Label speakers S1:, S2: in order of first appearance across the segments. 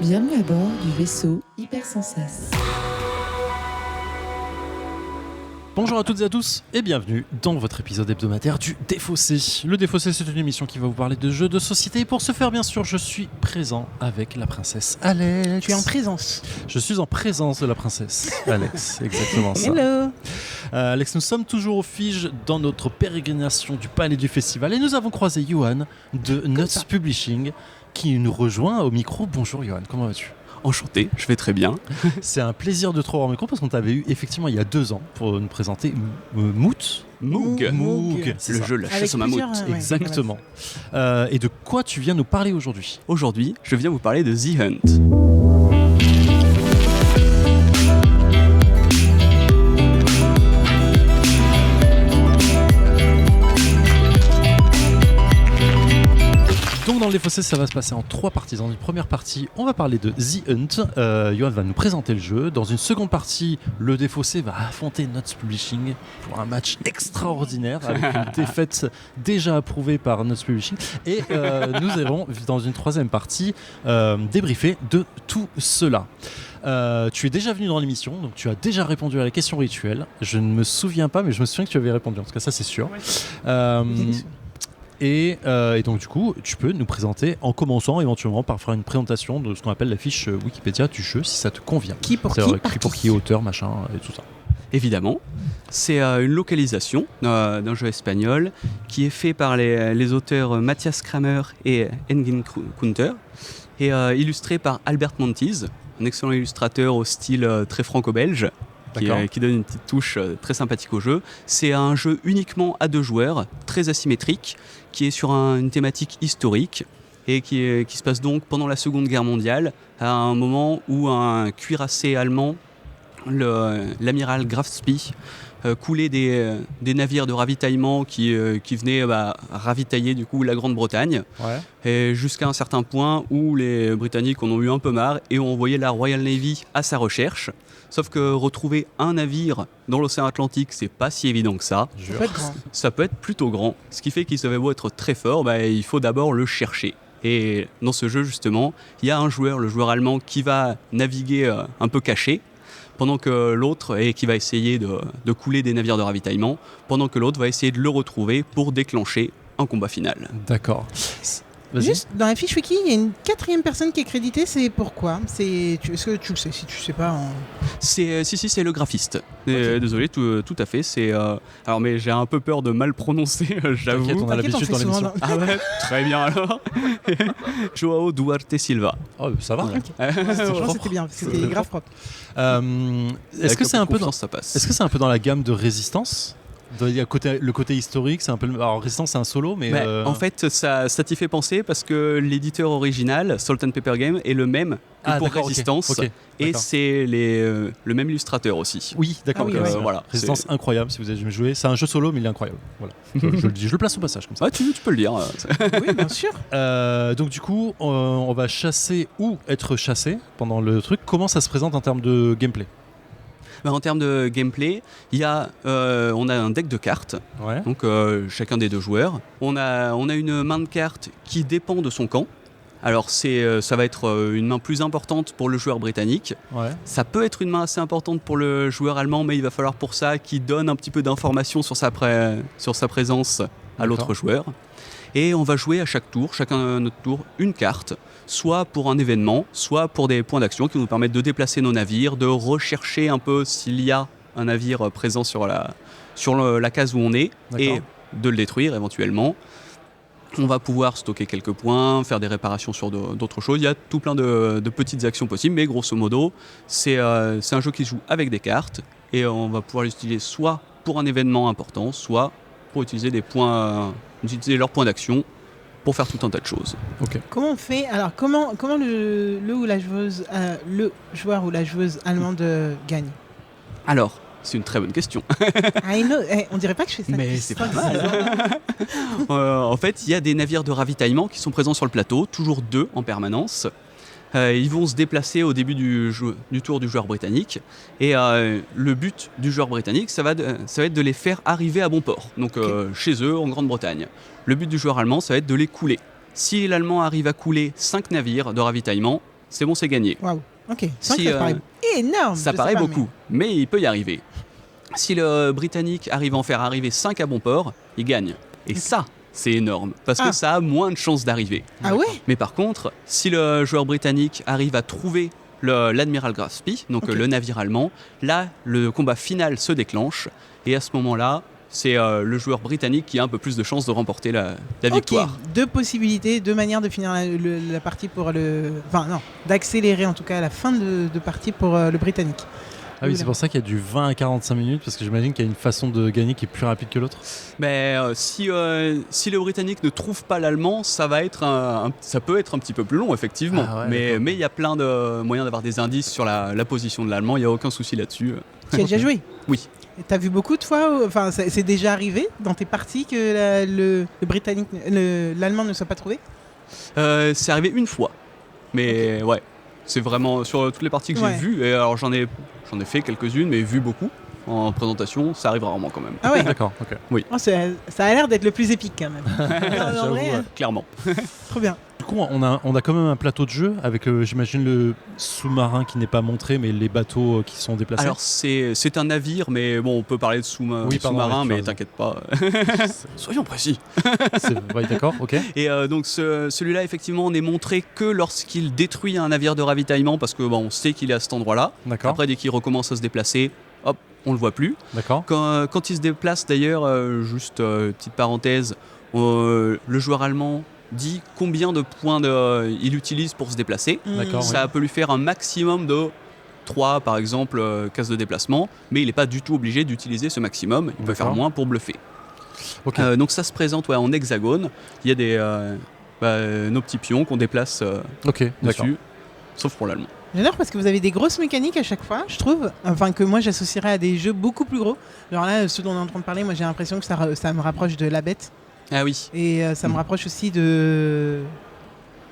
S1: Bienvenue à bord du vaisseau Hypersensas.
S2: Bonjour à toutes et à tous et bienvenue dans votre épisode hebdomadaire du Défaussé. Le Défaussé, c'est une émission qui va vous parler de jeux de société et pour ce faire, bien sûr, je suis présent avec la princesse Alex.
S3: Tu es en présence.
S2: Je suis en présence de la princesse Alex, exactement ça.
S3: Hello.
S2: Alex, nous sommes toujours au Fige dans notre pérégrination du palais du festival et nous avons croisé Johan de Nuts Publishing qui nous rejoint au micro. Bonjour Johan, comment vas-tu ?
S4: Enchanté, je vais très bien.
S2: C'est un plaisir de te revoir au micro parce qu'on t'avait eu effectivement il y a 2 ans pour nous présenter Moog.
S4: C'est le jeu La chasse au mammouth.
S2: Exactement. Et de quoi tu viens nous parler aujourd'hui ?
S4: Aujourd'hui, je viens vous parler de The Hunt.
S2: Donc dans le Défaussé, ça va se passer en 3 parties. Dans une première partie, on va parler de The Hunt. Johan va nous présenter le jeu. Dans une seconde partie, le Défaussé va affronter Nuts Publishing pour un match extraordinaire avec une défaite déjà approuvée par Nuts Publishing. Et nous irons dans une troisième partie débriefer de tout cela. Tu es déjà venu dans l'émission, donc tu as déjà répondu à la question rituelle. Je ne me souviens pas, mais je me souviens que tu avais répondu. En tout cas, ça c'est sûr. Et donc du coup, tu peux nous présenter en commençant éventuellement par faire une présentation de ce qu'on appelle la fiche Wikipédia du jeu, si ça te convient.
S3: Qui pour qui,
S2: auteur, machin, et tout ça.
S4: Évidemment, c'est une localisation d'un jeu espagnol qui est fait par les auteurs Matthias Kramer et Engin Kunter et illustré par Albert Montiz, un excellent illustrateur au style très franco-belge. Qui donne une petite touche très sympathique au jeu. C'est un jeu uniquement à 2 joueurs, très asymétrique, qui est sur une thématique historique et qui se passe donc pendant la Seconde Guerre mondiale, à un moment où un cuirassé allemand, l'amiral Graf Spee, coulait des navires de ravitaillement qui venaient ravitailler du coup la Grande-Bretagne, et jusqu'à un certain point où les Britanniques en ont eu un peu marre et ont envoyé la Royal Navy à sa recherche. Sauf que retrouver un navire dans l'océan Atlantique, c'est pas si évident que ça. Ça peut être plutôt grand. Ce qui fait qu'il se beau être très fort, il faut d'abord le chercher. Et dans ce jeu, justement, il y a un joueur, le joueur allemand, qui va naviguer un peu caché, pendant que l'autre, et qui va essayer de couler des navires de ravitaillement, pendant que l'autre va essayer de le retrouver pour déclencher un combat final.
S2: D'accord. Vas-y.
S3: Juste, dans la fiche wiki, il y a une 4e personne qui est créditée, c'est pourquoi ? Est-ce que tu le sais ? Si tu sais pas...
S4: C'est le graphiste.
S3: Okay.
S4: Désolé, tout à fait. Alors, mais j'ai un peu peur de mal prononcer, j'avoue.
S2: T'inquiète, on a l'habitude dans l'émission.
S4: Ah ouais, très bien alors. Joao Duarte Silva.
S2: Oh, ça va.
S3: Okay. Franchement, c'était bien, c'était grave propre.
S2: Est-ce que c'est un peu dans la gamme de Résistance ? Il y a le côté historique, c'est un peu. Alors, Résistance, c'est un solo, mais.
S4: En fait, ça t'y fait penser parce que l'éditeur original, Salt and Pepper Game, est le même que pour Résistance. Okay. Et c'est le même illustrateur aussi.
S2: Oui, d'accord. Voilà. Résistance, incroyable, si vous avez jamais joué. C'est un jeu solo, mais il est incroyable. Voilà. je le dis, je le place au passage comme ça.
S4: Ouais, tu peux le dire.
S3: Oui, bien sûr.
S2: Donc, du coup, on va chasser ou être chassé pendant le truc. Comment ça se présente en termes de gameplay ?
S4: En termes de gameplay, on a un deck de cartes, donc chacun des 2 joueurs. On a une main de cartes qui dépend de son camp. Alors ça va être une main plus importante pour le joueur britannique. Ça peut être une main assez importante pour le joueur allemand, mais il va falloir pour ça qu'il donne un petit peu d'informations sur sa présence à l'autre joueur. Et on va jouer à chaque tour, chacun à notre tour, une carte, soit pour un événement, soit pour des points d'action qui nous permettent de déplacer nos navires, de rechercher un peu s'il y a un navire présent sur la case où on est, et de le détruire éventuellement. On va pouvoir stocker quelques points, faire des réparations sur d'autres choses. Il y a tout plein de petites actions possibles, mais grosso modo, c'est un jeu qui se joue avec des cartes, et on va pouvoir les utiliser soit pour un événement important, soit pour utiliser utiliser leurs points d'action pour faire tout un tas de choses.
S2: Okay.
S3: Comment on fait ? Alors, comment le joueur ou la joueuse allemande gagne ?
S4: Alors, c'est une très bonne question.
S3: On dirait pas que je fais ça.
S4: Mais c'est pas mal. En fait, il y a des navires de ravitaillement qui sont présents sur le plateau, toujours 2 en permanence. Ils vont se déplacer au début du tour du joueur britannique. Et le but du joueur britannique, ça va être de les faire arriver à bon port, donc chez eux, en Grande-Bretagne. Le but du joueur allemand, ça va être de les couler. Si l'Allemand arrive à couler 5 navires de ravitaillement, c'est bon, c'est gagné.
S3: Waouh. Ok. 5,
S4: Si,
S3: ça paraît énorme.
S4: Ça
S3: je
S4: paraît
S3: sais pas,
S4: beaucoup, mais il peut y arriver. Si le Britannique arrive à en faire arriver 5 à bon port, il gagne. Et ça, c'est énorme, parce que ça a moins de chances d'arriver.
S3: Ah ouais.
S4: Mais par contre, si le joueur britannique arrive à trouver l'Admiral Gaspé, donc
S3: Ok.
S4: le navire allemand, là, le combat final se déclenche. Et à ce moment-là, c'est le joueur britannique qui a un peu plus de chances de remporter la victoire.
S3: Ok. 2 possibilités, 2 manières de finir la partie pour le. Enfin non, d'accélérer en tout cas la fin de partie pour le Britannique.
S2: Ah oui, c'est pour ça qu'il y a du 20 à 45 minutes, parce que j'imagine qu'il y a une façon de gagner qui est plus rapide que l'autre.
S4: Mais si le Britannique ne trouve pas l'Allemand, ça peut être un petit peu plus long, effectivement.
S2: Ah ouais,
S4: mais il y a plein de moyens d'avoir des indices sur la position de l'Allemand, il n'y a aucun souci là-dessus.
S3: Tu as déjà joué?
S4: Oui.
S3: Et t'as vu beaucoup de fois, enfin c'est déjà arrivé dans tes parties que le Britannique, l'Allemand ne soit pas trouvé?
S4: C'est arrivé une fois. Mais ouais, c'est vraiment sur toutes les parties que j'ai vues. Et alors j'en ai fait quelques-unes, mais vu beaucoup en présentation, ça arrive rarement quand même.
S3: Ah ouais.
S2: D'accord, ok.
S3: Oh, ça a l'air d'être le plus épique quand même. Non, en vrai,
S4: Clairement.
S3: trop bien.
S2: Du coup, on a quand même un plateau de jeu avec, j'imagine, le sous-marin qui n'est pas montré, mais les bateaux qui sont déplacés.
S4: Alors c'est un navire, mais bon, on peut parler de sous-marin,
S2: Oui, pardon, oui,
S4: mais
S2: tu as
S4: t'inquiète pas. Soyons précis.
S2: Ouais, d'accord, ok.
S4: Et donc celui-là, effectivement, on est montré que lorsqu'il détruit un navire de ravitaillement, parce que on sait qu'il est à cet endroit-là.
S2: D'accord.
S4: Après, dès qu'il recommence à se déplacer, hop, on le voit plus.
S2: D'accord.
S4: Quand il se déplace, d'ailleurs, juste petite parenthèse, le joueur allemand dit combien de points il utilise pour se déplacer.
S2: D'accord,
S4: Ça peut lui faire un maximum de 3, par exemple, cases de déplacement, mais il n'est pas du tout obligé d'utiliser ce maximum. Il peut faire
S2: D'accord.
S4: moins pour bluffer.
S2: Ok.
S4: Donc ça se présente en hexagone. Il y a nos petits pions qu'on déplace
S2: Ok, d'accord.
S4: dessus, sauf pour l'allemand.
S3: J'adore parce que vous avez des grosses mécaniques à chaque fois, je trouve. Enfin, que moi j'associerais à des jeux beaucoup plus gros. Alors là, ceux dont on est en train de parler, moi j'ai l'impression que ça me rapproche de La Bête.
S4: Ah oui.
S3: Et ça me rapproche aussi du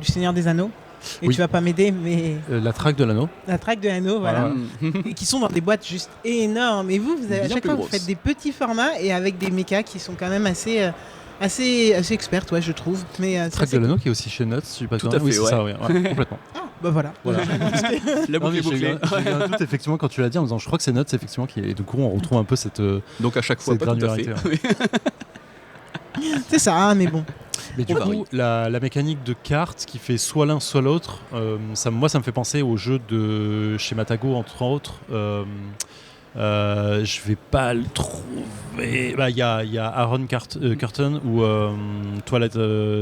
S3: Seigneur des Anneaux. Et
S2: Oui.
S3: tu vas pas m'aider, mais
S2: La traque de l'anneau.
S3: la traque de l'anneau, voilà. Et qui sont dans des boîtes juste énormes. Et vous avez, à
S4: Bien
S3: chaque
S4: plus
S3: fois, vous
S4: grosses.
S3: faites des petits formats et avec des mechas qui sont quand même assez expertes, ouais, je trouve. Mais c'est
S2: Traque
S3: assez
S2: de l'anneau qui est aussi chez Nuts, je sais pas
S4: Tout
S2: quoi.
S4: à fait,
S2: Oui, c'est
S4: ouais.
S2: ça, oui, ouais, complètement.
S3: cool. Ah, bah voilà.
S2: Voilà.
S4: La
S2: Non,
S4: boucle
S2: mais
S4: est bouclée.
S2: j'ai eu un doute effectivement quand tu l'as dit en disant je crois que c'est Nuts effectivement qui est, et du coup on retrouve un peu cette
S4: Donc à chaque fois,
S2: cette
S4: pas tout à fait.
S2: granularité,
S3: C'est ça, hein, mais bon.
S2: Mais du
S4: On
S2: coup,
S4: varie.
S2: la mécanique de cartes qui fait soit l'un soit l'autre, moi ça me fait penser au jeu de chez Matago entre autres. Je vais pas le trouver. Bah, il y a Aaron Curtain ou Twilight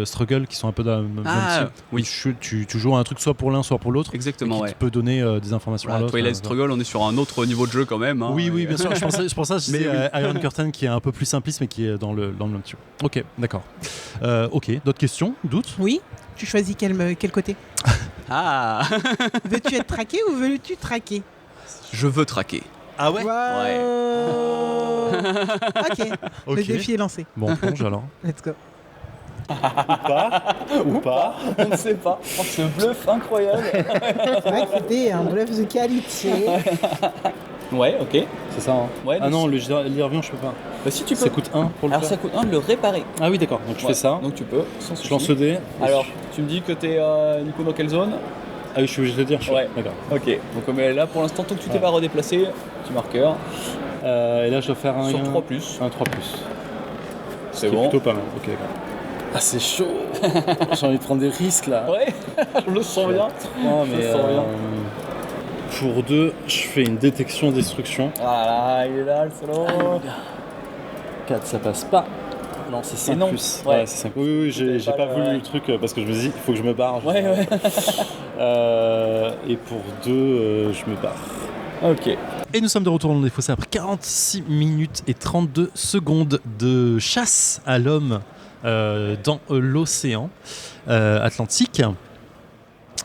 S2: Struggle qui sont un peu dans le même style.
S4: Oui,
S2: Tu joues à un truc soit pour l'un soit pour l'autre.
S4: exactement,
S2: Et qui
S4: ouais.
S2: te peut donner des informations à
S4: Voilà,
S2: l'autre.
S4: Twilight Struggle, on est sur un autre niveau de jeu quand même. Hein,
S2: Oui,
S4: et-
S2: bien sûr. C'est pour ça que je
S4: Mais
S2: disais Iron Curtain qui est un peu plus simpliste, mais qui est dans le même tube. Ok, d'accord. Ok, d'autres questions, doutes?
S3: Oui. Tu choisis quel côté?
S4: Ah.
S3: Veux-tu être traqué ou veux-tu traquer?
S4: Je veux traquer.
S2: Ah ouais.
S3: Ok.
S2: Ok.
S3: Le défi est lancé.
S2: Bon, on plonge alors.
S3: Let's go.
S2: Ou pas.
S5: On ne sait pas. Oh, ce bluff incroyable.
S3: C'est vrai que c'était un bluff de qualité.
S5: Ouais, ok.
S2: C'est ça. Hein.
S5: Ouais,
S2: Ah
S5: donc
S2: non, l'Irvion, je peux pas.
S5: Bah, si tu peux.
S2: Ça coûte 1 pour le
S5: Alors
S2: faire.
S5: ça coûte 1 de le réparer.
S2: Ah oui, d'accord. Donc je
S5: Ouais.
S2: fais ça.
S5: Donc tu peux, sans souci.
S2: Je lance le dé.
S5: Alors, tu me dis que t'es Nico dans quelle zone?
S2: Ah oui, je suis obligé de le dire.
S5: Ouais.
S2: D'accord.
S5: Ok. Donc mais là pour l'instant, tant que tu t'es
S2: Ouais.
S5: pas redéplacé, petit marqueur.
S2: Et là, je dois faire un
S5: Sur
S2: gain-
S5: 3 plus.
S2: Un 3+.
S5: C'est
S2: Qui est
S5: bon.
S2: plutôt pas mal. Ok, d'accord. Ah, c'est chaud. J'ai envie de prendre des risques là.
S5: Ouais, je le sens bien.
S2: Non,
S5: Je
S2: mais
S5: sens bien.
S2: pour 2, je fais une détection destruction.
S5: Voilà, il est là le solo.
S2: 4, ça passe pas. Non, c'est 5
S5: non.
S2: plus.
S5: Ouais.
S2: C'est 5. Oui, j'ai
S5: T'avais
S2: pas
S5: pas
S2: voulu
S5: le-
S2: le truc parce que je me dis, il faut que je me barre.
S5: Ouais, ouais.
S2: Et pour 2, je me barre.
S5: Ok.
S2: Et nous sommes de retour dans les fossés après 46 minutes et 32 secondes de chasse à l'homme dans l'océan Atlantique.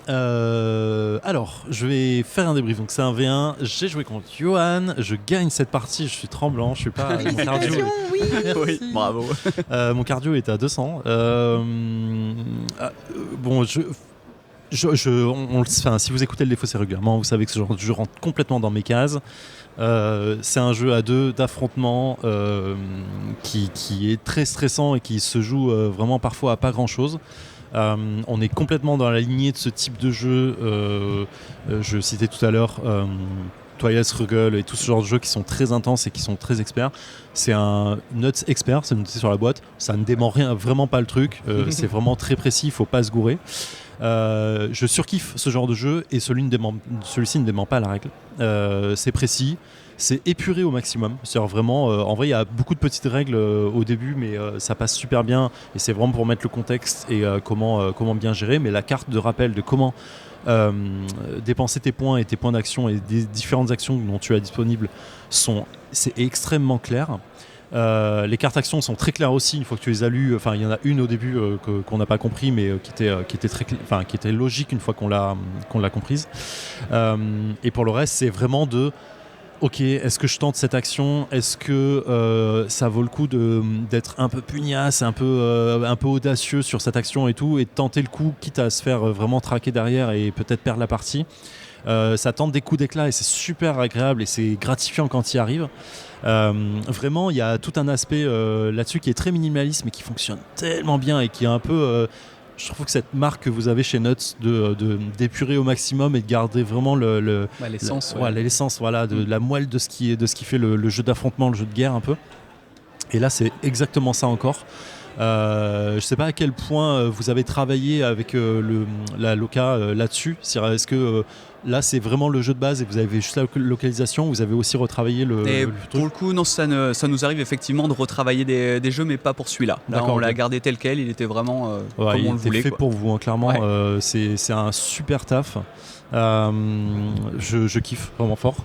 S2: Alors, je vais faire un débrief. Donc, c'est un V1. J'ai joué contre Johan. Je gagne cette partie. Je suis tremblant. Je suis pas. Mon cardio,
S3: Félicitations, oui.
S4: Oui, bravo.
S2: mon cardio est à 200. Bon, enfin, si vous écoutez le Défaussé régulièrement, vous savez que je rentre complètement dans mes cases. C'est un jeu à deux d'affrontement qui est très stressant et qui se joue vraiment parfois à pas grand chose. On est complètement dans la lignée de ce type de jeu. Je citais tout à l'heure Twilight Struggle et tout ce genre de jeux qui sont très intenses et qui sont très experts. C'est un Nuts expert, c'est noté sur la boîte. Ça ne dément vraiment pas le truc. C'est vraiment très précis, il ne faut pas se gourer. Je surkiffe ce genre de jeu et celui-ci ne dément pas la règle. C'est précis, c'est épuré au maximum. C'est-à-dire vraiment, en vrai, il y a beaucoup de petites règles au début, mais ça passe super bien et c'est vraiment pour mettre le contexte et comment bien gérer. Mais la carte de rappel de comment dépenser tes points et tes points d'action et des différentes actions dont tu as disponibles, c'est extrêmement clair. Les cartes actions sont très claires aussi une fois que tu les as lues. Enfin, il y en a une au début qu'on n'a pas compris, mais qui était logique une fois qu'on l'a comprise. Et pour le reste, c'est vraiment ok, est-ce que je tente cette action ? Est-ce que ça vaut le coup d'être un peu pugnace, un peu audacieux sur cette action et tout, et de tenter le coup, quitte à se faire vraiment traquer derrière et peut-être perdre la partie. Ça tente des coups d'éclat et c'est super agréable et c'est gratifiant quand il arrive. Vraiment, il y a tout un aspect là-dessus qui est très minimaliste mais qui fonctionne tellement bien et qui est un peu... je trouve que cette marque que vous avez chez Nuts d'épurer au maximum et de garder vraiment
S4: l'essence,
S2: l'essence de la moelle de ce qui fait le jeu d'affrontement, le jeu de guerre un peu. Et là, c'est exactement ça encore. Je ne sais pas à quel point vous avez travaillé avec la Loca là-dessus. Est-ce que là, c'est vraiment le jeu de base et vous avez juste la localisation, vous avez aussi retravaillé le truc.
S4: Pour le coup, non, ça nous arrive effectivement de retravailler des jeux, mais pas pour celui-là. Là, on l'a gardé tel quel, il était vraiment comme on le voulait.
S2: Il était fait pour vous, hein, clairement. Ouais. C'est un super taf. Je kiffe vraiment fort.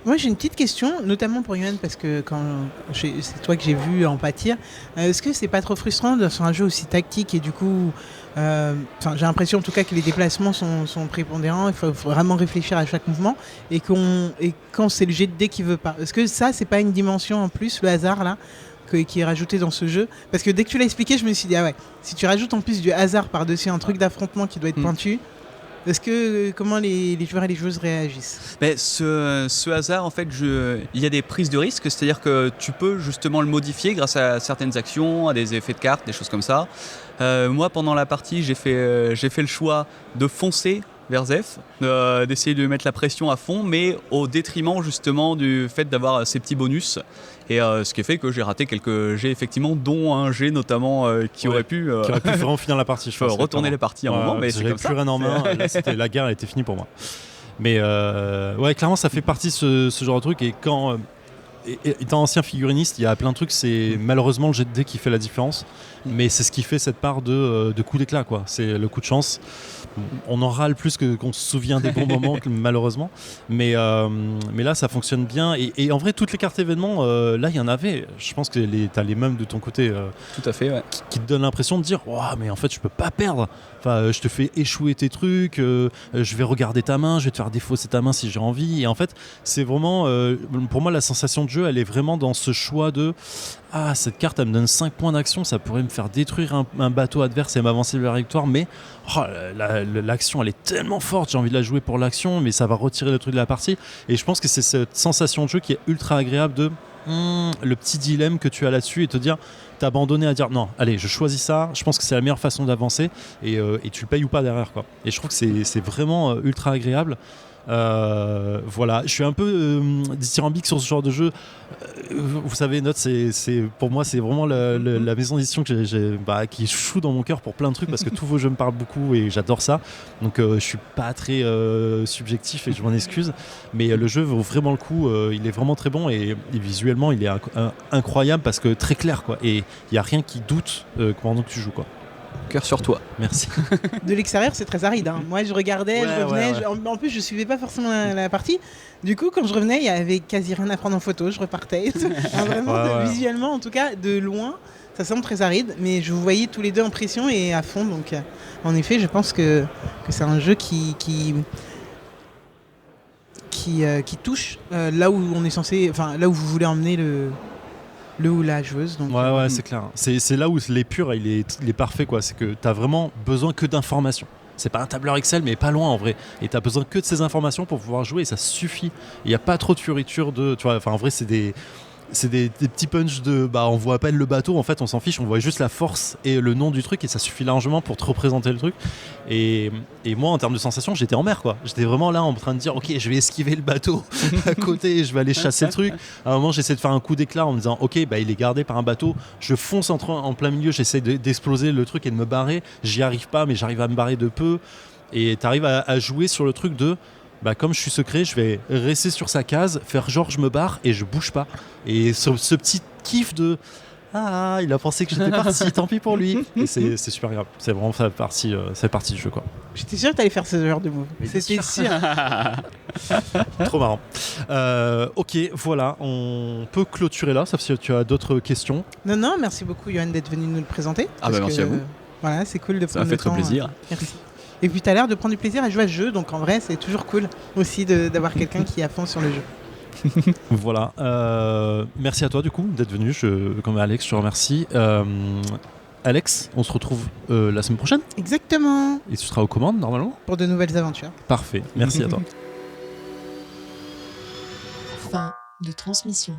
S3: Moi j'ai une petite question, notamment pour Yoann, parce que c'est toi que j'ai vu en pâtir. Est-ce que c'est pas trop frustrant sur un jeu aussi tactique et du coup, j'ai l'impression en tout cas que les déplacements sont prépondérants, il faut vraiment réfléchir à chaque mouvement et quand c'est le jet de dés qui veut pas. Est-ce que ça c'est pas une dimension en plus, le hasard là qui est rajouté dans ce jeu? Parce que dès que tu l'as expliqué, je me suis dit si tu rajoutes en plus du hasard par-dessus un truc d'affrontement qui doit être pointu. Comment les joueurs et les joueuses réagissent?
S4: Ce hasard, en fait, il y a des prises de risque, c'est-à-dire que tu peux justement le modifier grâce à certaines actions, à des effets de cartes, des choses comme ça. Moi, pendant la partie, j'ai fait le choix de foncer vers Zef, d'essayer de mettre la pression à fond, mais au détriment justement du fait d'avoir ces petits bonus. Et ce qui fait que j'ai raté quelques jets, effectivement, dont un jet notamment qui aurait pu
S2: vraiment finir la partie. Je pense
S4: retourner la partie à un moment, mais c'est comme ça.
S2: J'avais plus rien en main. Là, la guerre elle était finie pour moi. Mais clairement, ça fait partie de ce genre de truc. Et quand, étant ancien figuriniste, il y a plein de trucs. C'est malheureusement le jet de dés qui fait la différence. Mais c'est ce qui fait cette part de coup d'éclat, quoi. C'est le coup de chance. On en râle plus qu'on se souvient des bons moments, malheureusement. Mais là, ça fonctionne bien. Et en vrai, toutes les cartes événements, là, il y en avait. Je pense que t'as les mêmes de ton côté.
S4: Tout à fait, ouais.
S2: Qui te donnent l'impression de dire mais en fait, je peux pas perdre. Enfin, je te fais échouer tes trucs. Je vais regarder ta main. Je vais te faire défausser ta main si j'ai envie. Et en fait, c'est vraiment... pour moi, la sensation de jeu, elle est vraiment dans ce choix de... cette carte, elle me donne 5 points d'action. Ça pourrait me faire détruire un bateau adverse et m'avancer vers la victoire. Mais l'action, elle est tellement forte. J'ai envie de la jouer pour l'action, mais ça va retirer le truc de la partie. Et je pense que c'est cette sensation de jeu qui est ultra agréable de le petit dilemme que tu as là-dessus et te dire, t'abandonner à dire non, allez, je choisis ça. Je pense que c'est la meilleure façon d'avancer et tu le payes ou pas derrière, quoi. Et je trouve que c'est vraiment ultra agréable. Voilà, je suis un peu dithyrambique sur ce genre de jeu. Vous savez, Note, pour moi, c'est vraiment la maison d'édition qui est chou dans mon cœur pour plein de trucs parce que tous vos jeux me parlent beaucoup et j'adore ça. Donc, je suis pas très subjectif et je m'en excuse. Mais le jeu vaut vraiment le coup. Il est vraiment très bon et visuellement, il est incroyable parce que très clair, quoi. Et il n'y a rien qui doute pendant que tu joues, quoi.
S4: Cœur sur toi.
S2: Merci.
S3: De l'extérieur, c'est très aride. Hein. Moi, je regardais, je revenais. En plus, je suivais pas forcément la partie. Du coup, quand je revenais, il y avait quasi rien à prendre en photo. Je repartais. Vraiment, visuellement, en tout cas, de loin, ça semble très aride. Mais je vous voyais tous les deux en pression et à fond. Donc, en effet, je pense que c'est un jeu qui touche là où on est censé, enfin là où vous voulez emmener le ou la joueuse. Donc,
S2: c'est clair. C'est là où l'épure il est parfait, quoi. C'est que t'as vraiment besoin que d'informations. C'est pas un tableur Excel, mais pas loin en vrai. Et t'as besoin que de ces informations pour pouvoir jouer et ça suffit. Il n'y a pas trop de fioriture tu vois. Enfin, en vrai, c'est des c'est des petits punchs de on voit à peine le bateau, en fait on s'en fiche, on voit juste la force et le nom du truc et ça suffit largement pour te représenter le truc. Et moi en termes de sensation, j'étais en mer quoi. J'étais vraiment là en train de dire ok, je vais esquiver le bateau à côté et je vais aller chasser le truc. À un moment j'essaie de faire un coup d'éclat en me disant ok, il est gardé par un bateau, je fonce en plein milieu, j'essaie d'exploser le truc et de me barrer. J'y arrive pas mais j'arrive à me barrer de peu. Et t'arrives à jouer sur le truc de comme je suis secret, je vais rester sur sa case, faire genre je me barre et je bouge pas. Et ce petit kiff de il a pensé que j'étais parti, tant pis pour lui. Et c'est super grave. C'est vraiment ça fait partie du jeu quoi.
S3: J'étais sûr que t'allais faire ce genre de move. C'était sûr.
S2: Trop marrant. Ok, voilà, on peut clôturer là, sauf si tu as d'autres questions.
S3: Non, merci beaucoup Johan d'être venu nous le présenter.
S4: Merci à vous.
S3: Voilà, c'est cool de
S4: Ça m'a
S3: prendre
S4: fait
S3: le
S4: très
S3: temps.
S4: plaisir.
S3: Merci. Et puis tu as l'air de prendre du plaisir à jouer à ce jeu, donc en vrai c'est toujours cool aussi d'avoir quelqu'un qui est à fond sur le jeu.
S2: Voilà, merci à toi du coup d'être venu, comme Alex, je te remercie. Alex, on se retrouve la semaine prochaine
S3: Exactement,
S2: et tu seras aux commandes normalement.
S3: pour de nouvelles aventures.
S2: Parfait, merci à toi.
S1: Fin de transmission.